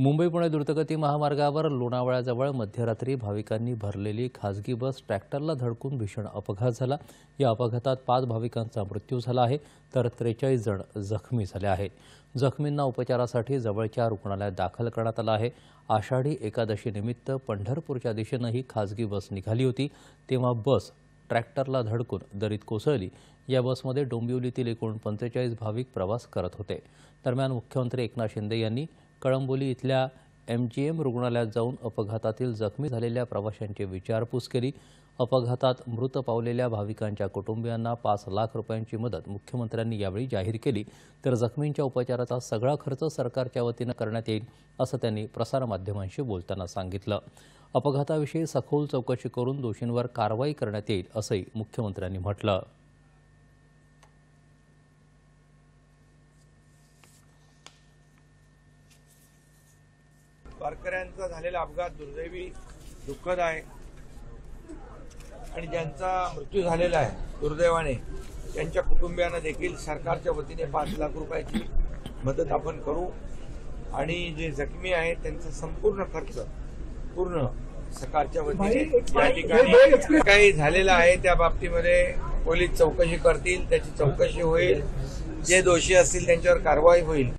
मुंबई पुणे द्रुतगती महामार्गावर लोणावळ्याजवळ मध्यरात्री भाविकांनी भरलेली खासगी बस ट्रॅक्टरला धडकून भीषण अपघात झाला। या अपघातात 5 भाविकांचा मृत्यू झाला आहे तर 43 जण जखमी झाले आहेत। जखमींना उपचारासाठी जवळच्या रुग्णालयात दाखल करण्यात आलं आहे। आषाढी एकादशी निमित्त पंढरपूरच्या दिशेने ही खासगी बस निघाली होती तेव्हा बस ट्रॅक्टरला धडकून दरीत कोसळली। या बसमध्ये डोंबिवलीतील एकूण 45 भाविक प्रवास करत होते। दरम्यान मुख्यमंत्री एकनाथ शिंदे यांनी कळंबोली इथल्या MGM रुग्णालयात जाऊन अपघातातील जखमी झालेल्या प्रवाशांची विचारपूस केली। अपघातात मृत पावलेल्या भाविकांच्या कुटुंबियांना 5 लाख रुपयांची मदत मुख्यमंत्र्यांनी यावेळी जाहीर केली तर जखमींच्या उपचाराचा सगळा खर्च सरकारच्या वतीने करण्यात येईल असं त्यांनी प्रसारमाध्यमांशी बोलताना सांगितलं। अपघाताविषयी सखोल चौकशी करून दोषींवर कारवाई करण्यात येईल असंही मुख्यमंत्र्यांनी म्हटलं। वारकऱ्यांचा झालेला अपघात दुर्दैवी दुःखद आहे आणि ज्यांचा मृत्यू झालेला आहे दुर्दैवाने त्यांच्या कुटुंबियांना देखील सरकारच्या वतीने 5 लाख रुपयाची मदत आपण करू आणि जे जखमी आहेत त्यांचा संपूर्ण खर्च पूर्ण सरकारच्या वतीने या ठिकाणी काही झालेलं आहे त्या बाबतीमध्ये पोलीस चौकशी करतील, त्याची चौकशी होईल, जे दोषी असतील त्यांच्यावर कारवाई होईल।